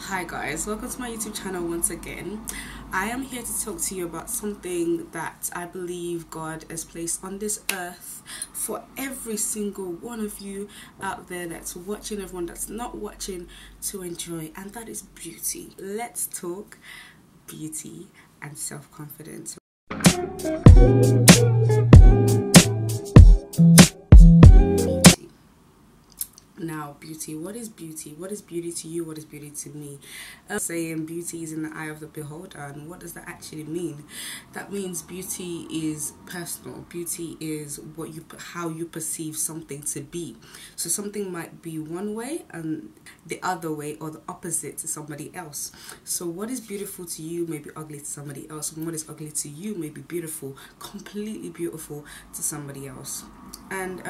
Hi guys, welcome to my YouTube channel once again. I am here to talk to you about something that I believe God has placed on this earth for every single one of you out there that's watching, everyone that's not watching, to enjoy, and that is beauty. Let's talk beauty and self-confidence. Now, beauty. What is beauty? What is beauty to you? What is beauty to me? Saying beauty is in the eye of the beholder, and what does that actually mean? That means beauty is personal. Beauty is how you perceive something to be. So something might be one way and the other way, or the opposite to somebody else. So what is beautiful to you may be ugly to somebody else, and what is ugly to you may be beautiful, completely beautiful to somebody else. And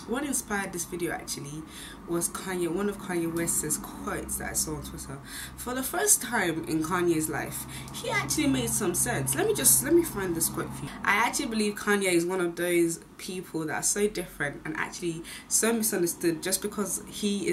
what inspired this video actually was one of Kanye West's quotes that I saw on Twitter. For the first time in Kanye's life, he actually made some sense. Let me find this quote for you. I actually believe Kanye is one of those people that are so different and actually so misunderstood, just because he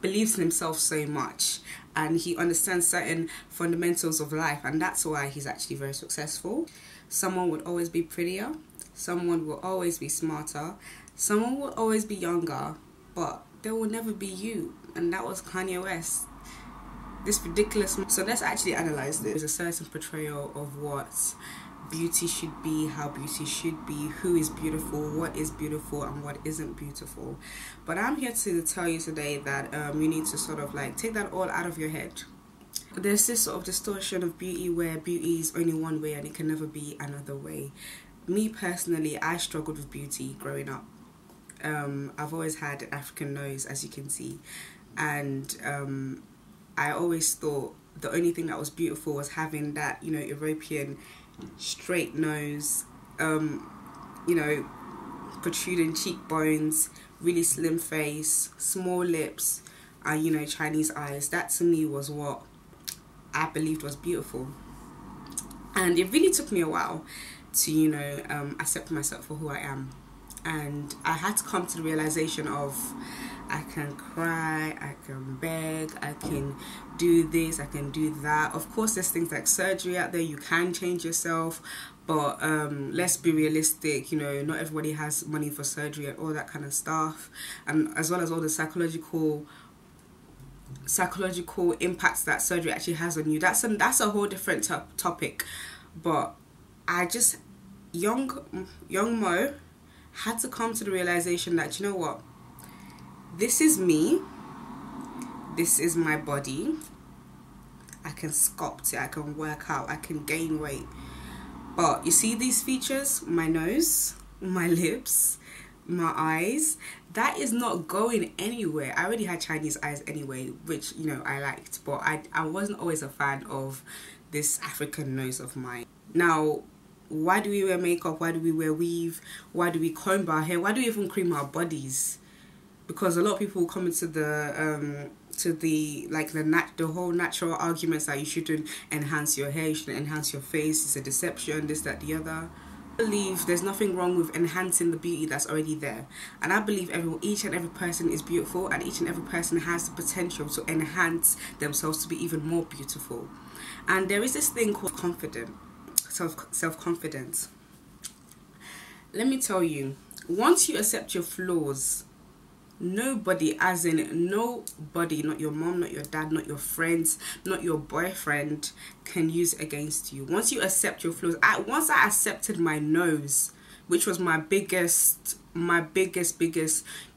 believes in himself so much and he understands certain fundamentals of life, and that's why he's actually very successful. Someone would always be prettier, someone will always be smarter, someone will always be younger, but there will never be you. And that was Kanye West. This ridiculous. So let's actually analyze this. There's a certain portrayal of what beauty should be, how beauty should be, who is beautiful, what is beautiful, and what isn't beautiful. But I'm here to tell you today that you need to sort of like take that all out of your head. There's this sort of distortion of beauty where beauty is only one way and it can never be another way. Me personally, I struggled with beauty growing up. I've always had an African nose, as you can see, and I always thought the only thing that was beautiful was having that, you know, European straight nose, you know, protruding cheekbones, really slim face, small lips, and you know, Chinese eyes. That to me was what I believed was beautiful, and it really took me a while to, you know, accept myself for who I am. And I had to come to the realization of I can cry, I can beg, I can do this, I can do that. Of course, there's things like surgery out there, you can change yourself, but let's be realistic, you know, not everybody has money for surgery and all that kind of stuff, and as well as all the psychological impacts that surgery actually has on you. That's a whole different topic. But I just, young Mo had to come to the realization that, you know what, this is me, this is my body, I can sculpt it, I can work out, I can gain weight, but you see these features, my nose, my lips, my eyes, that is not going anywhere. I already had Chinese eyes anyway, which, you know, I liked, but I wasn't always a fan of this African nose of mine. Now, why do we wear makeup? Why do we wear weave? Why do we comb our hair? Why do we even cream our bodies? Because a lot of people come into the whole natural arguments that you shouldn't enhance your hair, you shouldn't enhance your face, it's a deception, this, that, the other. I believe there's nothing wrong with enhancing the beauty that's already there, and I believe each and every person is beautiful, and each and every person has the potential to enhance themselves to be even more beautiful. And there is this thing called self-confidence. Let me tell you, once you accept your flaws, nobody, as in nobody, not your mom, not your dad, not your friends, not your boyfriend, can use it against you. Once you accept your flaws, once I accepted my nose, which was my biggest,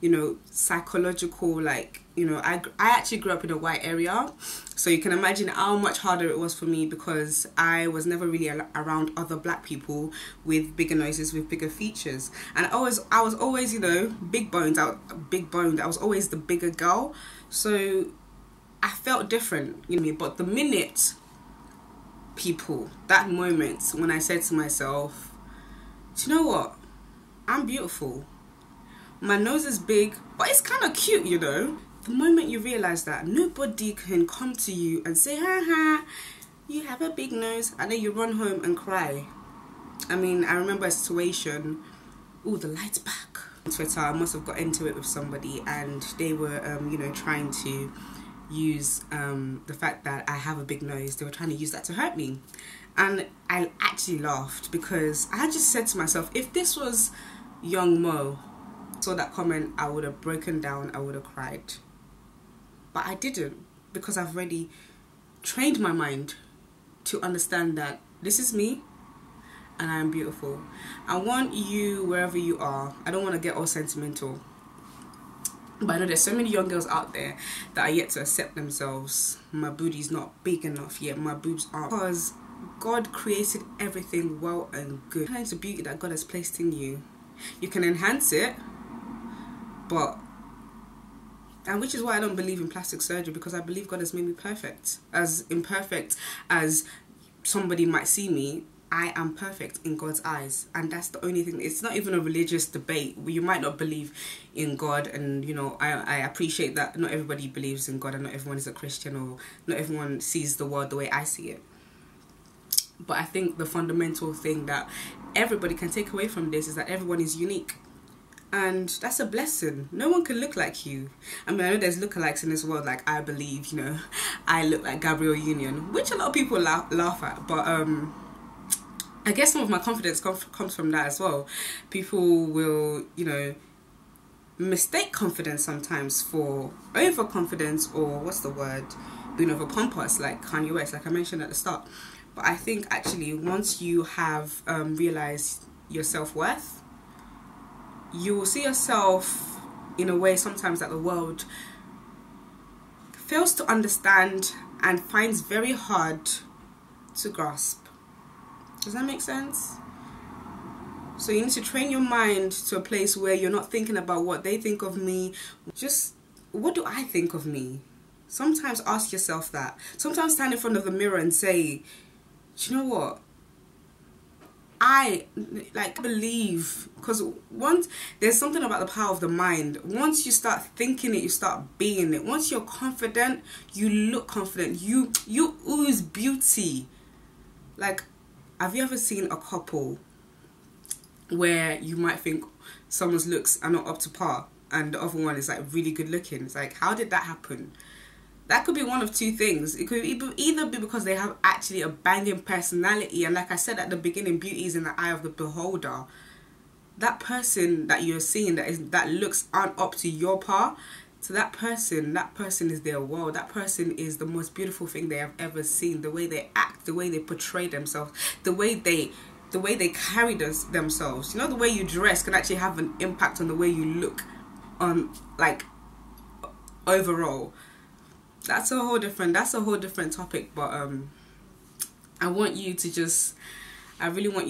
you know, psychological, like, you know, I actually grew up in a white area, so you can imagine how much harder it was for me, because I was never really around other black people with bigger noses, with bigger features, and I was always, you know, big boned. I was always the bigger girl, so I felt different, you know. But the minute that moment when I said to myself, do you know what, I'm beautiful, my nose is big, but it's kind of cute, you know. The moment you realize that nobody can come to you and say, ha, you have a big nose, and then you run home and cry. I mean, I remember a situation, oh, the light's back. On Twitter, I must have got into it with somebody, and they were, you know, trying to use the fact that I have a big nose. They were trying to use that to hurt me. And I actually laughed, because I just said to myself, if this was young Mo saw that comment, I would have broken down, I would have cried. But I didn't, because I've already trained my mind to understand that this is me and I am beautiful. I want you, wherever you are, I don't want to get all sentimental, but I know there's so many young girls out there that are yet to accept themselves. My booty's not big enough yet, my boobs aren't, because God created everything well and good. It's the beauty that God has placed in you. You can enhance it, but, and which is why I don't believe in plastic surgery, because I believe God has made me perfect. As imperfect as somebody might see me, I am perfect in God's eyes, and that's the only thing. It's not even a religious debate. You might not believe in God, and you know, I appreciate that not everybody believes in God, and not everyone is a Christian, or not everyone sees the world the way I see it. But I think the fundamental thing that everybody can take away from this is that everyone is unique, and that's a blessing. No one can look like you. I mean, I know there's lookalikes in this world, like I believe, you know, I look like Gabrielle Union, which a lot of people laugh at, but I guess some of my confidence comes from that as well. People will, you know, mistake confidence sometimes for overconfidence, or what's the word, being over pompous, like Kanye West, like I mentioned at the start. But I think actually once you have realized your self-worth, you will see yourself in a way sometimes that the world fails to understand and finds very hard to grasp. Does that make sense? So you need to train your mind to a place where you're not thinking about what they think of me. Just, what do I think of me? Sometimes ask yourself that. Sometimes stand in front of the mirror and say, do you know what? I believe, because once there's something about the power of the mind. Once you start thinking it, you start being it. Once you're confident, you look confident. You ooze beauty. Like, have you ever seen a couple where you might think someone's looks are not up to par and the other one is like really good looking? It's like, how did that happen? That could be one of two things. It could either be because they have actually a banging personality, and like I said at the beginning, beauty is in the eye of the beholder. That person that you're seeing that looks aren't up to your par, so that person is their world. That person is the most beautiful thing they have ever seen. The way they act, the way they portray themselves, the way they carry themselves. You know, the way you dress can actually have an impact on the way you look, like overall. That's a whole different topic. But I really want you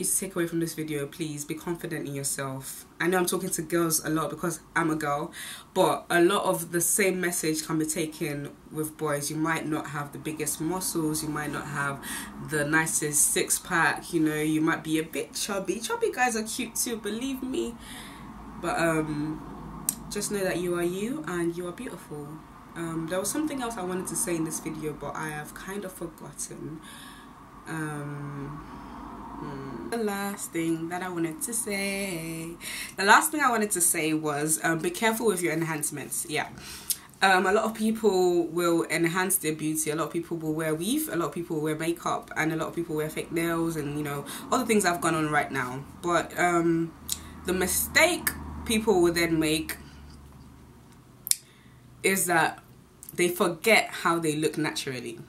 to take away from this video, please be confident in yourself. I know I'm talking to girls a lot because I'm a girl, but a lot of the same message can be taken with boys. You might not have the biggest muscles, you might not have the nicest six-pack, you know, you might be a bit chubby. Chubby guys are cute too, believe me. But just know that you are you and you are beautiful. There was something else I wanted to say in this video, but I have kind of forgotten. The last thing I wanted to say was be careful with your enhancements. Yeah, a lot of people will enhance their beauty. A lot of people will wear weave, a lot of people wear makeup, and a lot of people wear fake nails, and you know, all the things that have gone on right now. But the mistake people will then make is that they forget how they look naturally.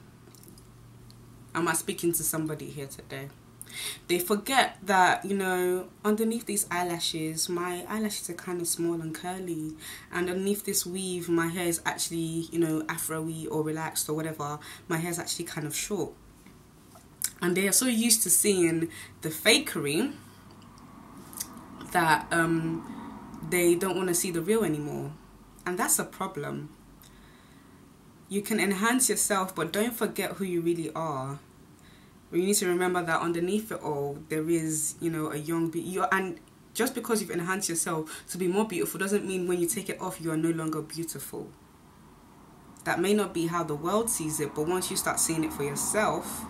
Am I speaking to somebody here today? They forget that, you know, underneath these eyelashes, my eyelashes are kind of small and curly, and underneath this weave, my hair is actually, you know, afro-y or relaxed or whatever. My hair is actually kind of short. And they are so used to seeing the fakery that they don't want to see the real anymore. And that's a problem. You can enhance yourself, but don't forget who you really are. You need to remember that underneath it all, there is, you know, a young beauty. And just because you've enhanced yourself to be more beautiful doesn't mean when you take it off, you are no longer beautiful. That may not be how the world sees it, but once you start seeing it for yourself,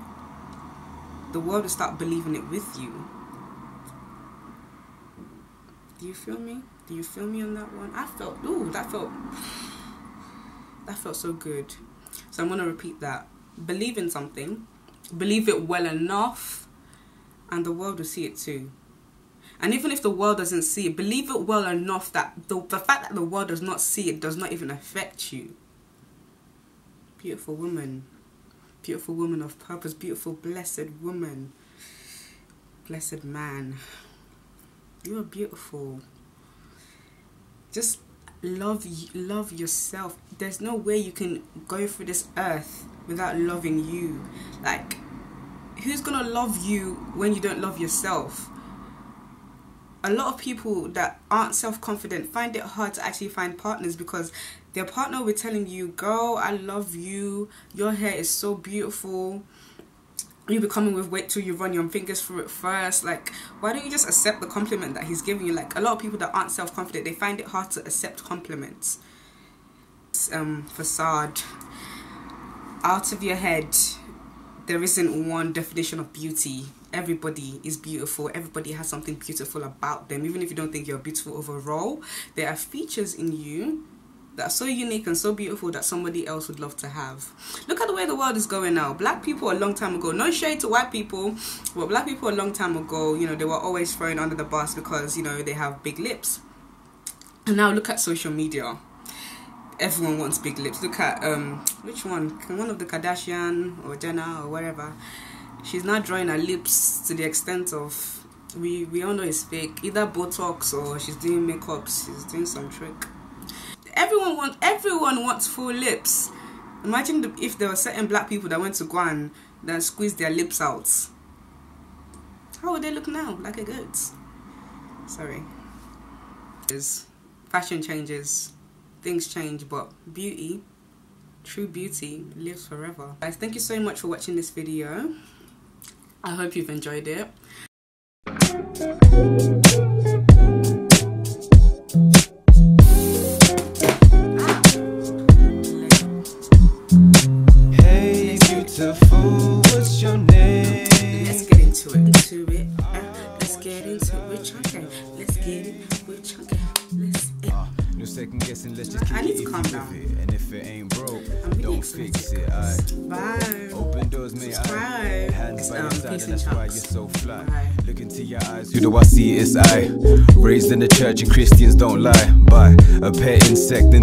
the world will start believing it with you. Do you feel me? Do you feel me on that one? I felt, ooh, that felt so good. So I'm going to repeat that. Believe in something, believe it well enough, and the world will see it too. And even if the world doesn't see it, believe it well enough that the fact that the world does not see it does not even affect you. Beautiful woman of purpose, beautiful blessed woman, blessed man. You are beautiful. Just love yourself. There's no way you can go through this earth without loving you. Like, who's gonna love you when you don't love yourself? A lot of people that aren't self-confident find it hard to actually find partners because their partner will be telling you, girl, I love you, your hair is so beautiful, you'll be coming with weight till you run your fingers through it first. Like, why don't you just accept the compliment that he's giving you? Like, a lot of people that aren't self-confident, they find it hard to accept compliments. Facade. Out of your head, there isn't one definition of beauty. Everybody is beautiful. Everybody has something beautiful about them. Even if you don't think you're beautiful overall, there are features in you that are so unique and so beautiful that somebody else would love to have. Look at the way the world is going now. Black people a long time ago, no shade to white people, but black people a long time ago, you know, they were always thrown under the bus because, you know, they have big lips. And now look at social media. Everyone wants big lips. Look at which one? One of the Kardashian or Jenner or whatever. She's not drawing her lips to the extent of we all know it's fake. Either Botox or she's doing makeup. She's doing some trick. Everyone wants full lips. Imagine if there were certain black people that went to go and then squeeze their lips out. How would they look now? Like a goat. Sorry. Fashion changes. Things change, but beauty, true beauty, lives forever. Guys, thank you so much for watching this video. I hope you've enjoyed it. Hey, beautiful, what's your name? Let's get into it. Let's get into it. Chunky. Let's get it with Chunky. No second guessing, let's just keep I need it to if calm you down. live it. And if it ain't broke, Really don't fix it. Bye. Open doors, mate. Subscribe. Hands by your side, Peace and that's and why you're chunks. so fly. Bye. Look into your eyes, who do I see? It's I. Raised in the church and Christians don't lie. By a pet insect.